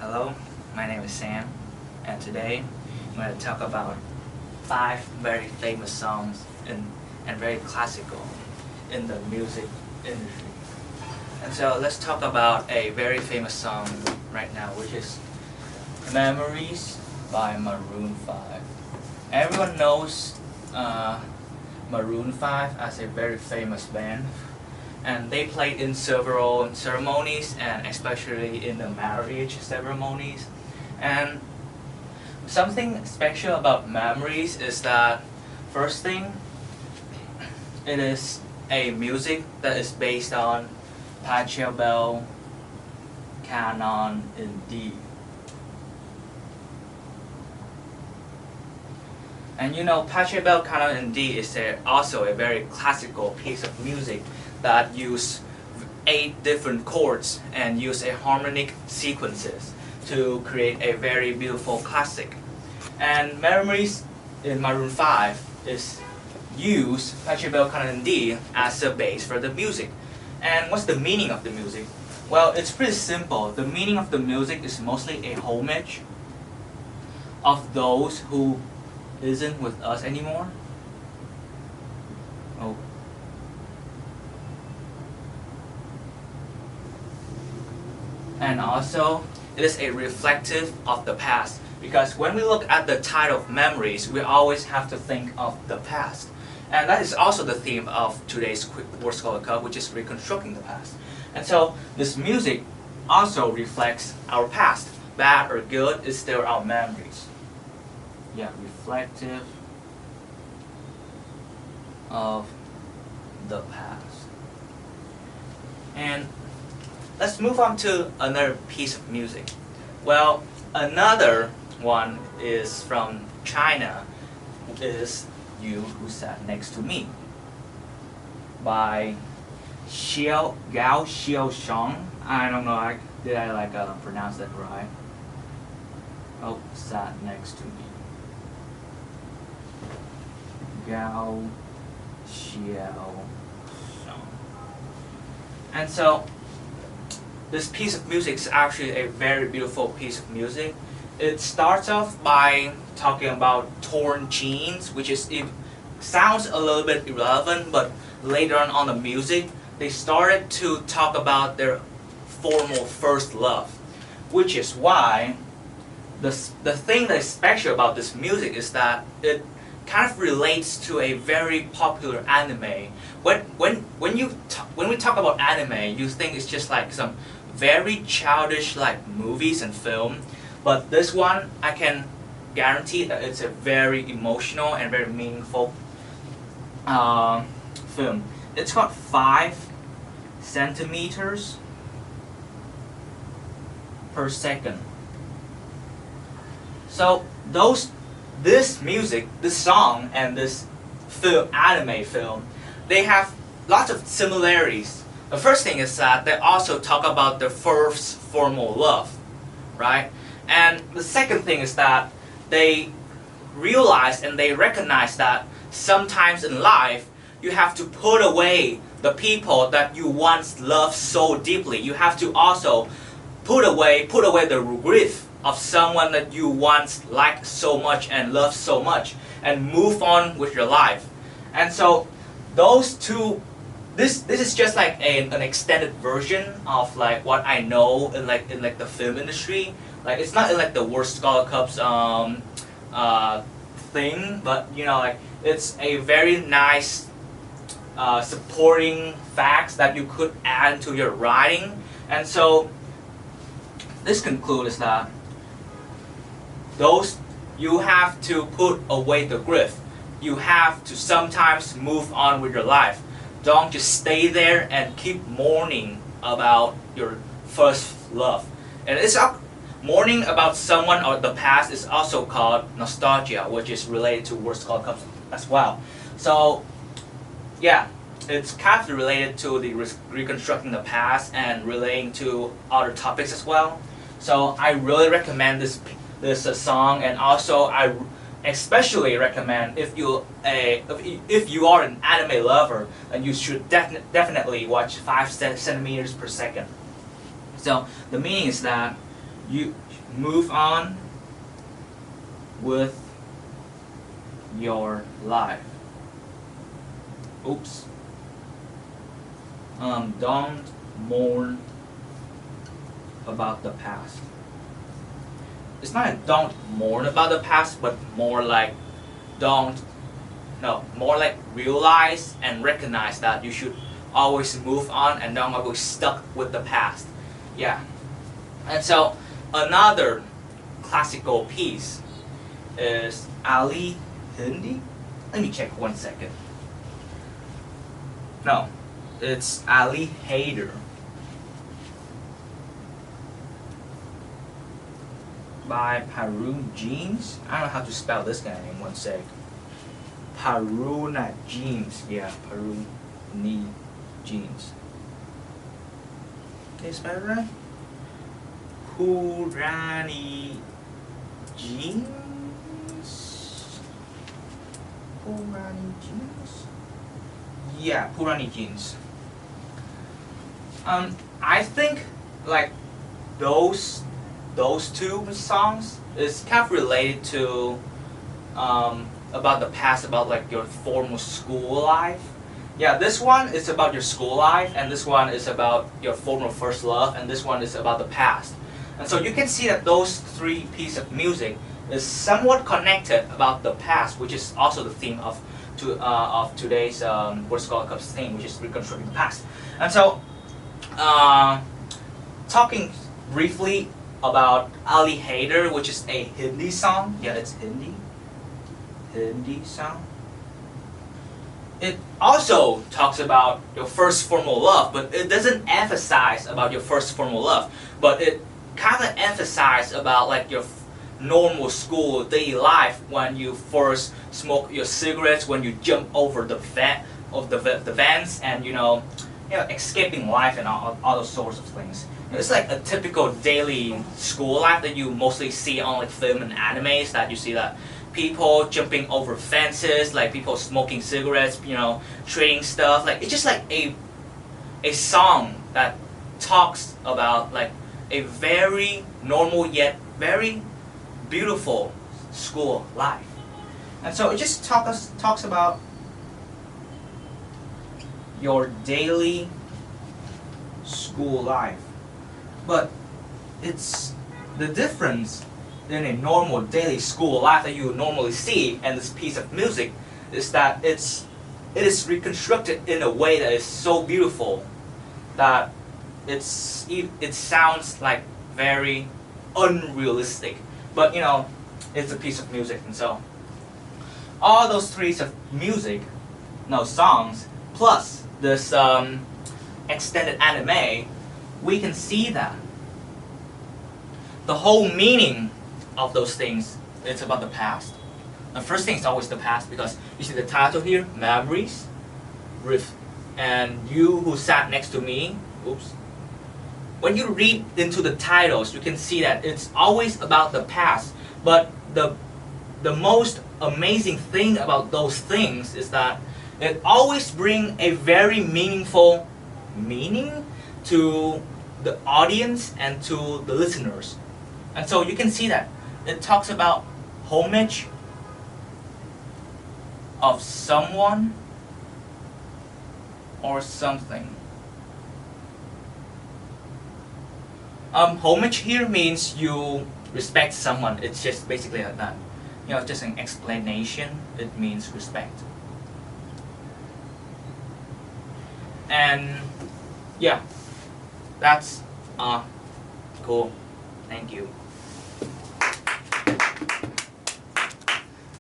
Hello, my name is Sam, and today I'm going to talk about 5 very famous songs and very classical in the music industry. And so let's talk about a very famous song right now, which is Memories by Maroon 5. Everyone knows Maroon 5 as a very famous band, and they played in several ceremonies, and especially in the marriage ceremonies. And something special about Memories is that, first thing, it is a music that is based on Pachelbel canon in D. And you know, Pachelbel canon in D is also a very classical piece of music that use 8 different chords and use a harmonic sequences to create a very beautiful classic. And Memories in Maroon 5 is use Pachelbel canon in D as a base for the music. And what's the meaning of the music? Well, it's pretty simple. The meaning of the music is mostly a homage of those who isn't with us anymore. Oh. And also, it is a reflective of the past, because when we look at the title of Memories, we always have to think of the past. And that is also the theme of today's World Scholar Cup, which is reconstructing the past. And so this music also reflects our past. Bad or good, is still our memories. Yeah, reflective of the past. And let's move on to another piece of music. Well, another one is from China, is You Who Sat Next to Me by Gao Xiaoshang. I don't know, did I pronounce that right? Oh, Sat Next to Me. Gao Xiaoshang. And so, this piece of music is actually a very beautiful piece of music. It starts off by talking about torn jeans, which is, it sounds a little bit irrelevant, but later on the music, they started to talk about their formal first love, which is why the thing that is special about this music is that it kind of relates to a very popular anime. When we talk about anime, you think it's just like some very childish like movies and film, but this one I can guarantee that it's a very emotional and very meaningful film. It's got 5 centimeters per second. So this music, this song, and this anime film, they have lots of similarities. The first thing is that they also talk about their first formal love, right? And the second thing is that they realize and they recognize that sometimes in life you have to put away the people that you once loved so deeply. You have to also put away the regret of someone that you once liked so much and loved so much, and move on with your life. And so those two, this is just like an extended version of like what I know in like the film industry. Like, it's not in like the World Scholar Cups thing, but you know, like, it's a very nice supporting facts that you could add to your writing. And so this concludes that you have to put away the grief. You have to sometimes move on with your life. Don't just stay there and keep mourning about your first love. And it's mourning about someone or the past is also called nostalgia, which is related to World Scholar Cups as well. So yeah, it's kind of related to the reconstructing the past and relating to other topics as well. So I really recommend this song, and also I especially recommend if you are an anime lover, then you should definitely watch 5 centimeters per second. So the meaning is that You move on with your life. Oops. Don't mourn about the past. It's not like don't mourn about the past, but more like more like realize and recognize that you should always move on and don't always stuck with the past. Yeah. And so another classical piece is Ali Hindi. Let me check 1 second. No, it's Ali Hader by Parun Jeans. I don't know how to spell this guy name. 1 sec. Paruna Jeans. Yeah, Paruni Jeans. Did I spell it right? Purani Jeans. Purani Jeans. Yeah, Purani Jeans. I think like those two songs is kind of related to about the past, about like your formal school life. Yeah, this one is about your school life, and this one is about your formal first love, and this one is about the past. And so you can see that those three pieces of music is somewhat connected about the past, which is also the theme of today's World Scholar Cup's theme, which is reconstructing the past. And so, talking briefly about Ali Hader, which is a Hindi song. Yeah, it's Hindi song. It also talks about your first formal love, but it doesn't emphasize about your first formal love, but it kind of emphasizes about like your normal school daily life, when you first smoke your cigarettes, when you jump over the vents, and escaping life and all those sorts of things. It's like a typical daily school life that you mostly see on like film and animes, that you see that people jumping over fences, like people smoking cigarettes, trading stuff. Like it's just like a song that talks about like a very normal yet very beautiful school life. And so it just talks about your daily school life. But it's the difference in a normal daily school life that you would normally see and this piece of music is that it is reconstructed in a way that is so beautiful that it sounds like very unrealistic. But it's a piece of music, and so all those three of music, songs, plus this extended anime, we can see that the whole meaning of those things, it's about the past. The first thing is always the past, because you see the title here, Memories, and you who sat next to me, oops. When you read into the titles, you can see that it's always about the past. But the most amazing thing about those things is that it always brings a very meaningful meaning to the audience and to the listeners. And so you can see that it talks about homage of someone or something. Homage here means you respect someone. It's just basically like that. Just an explanation. It means respect. And yeah, that's cool. Thank you.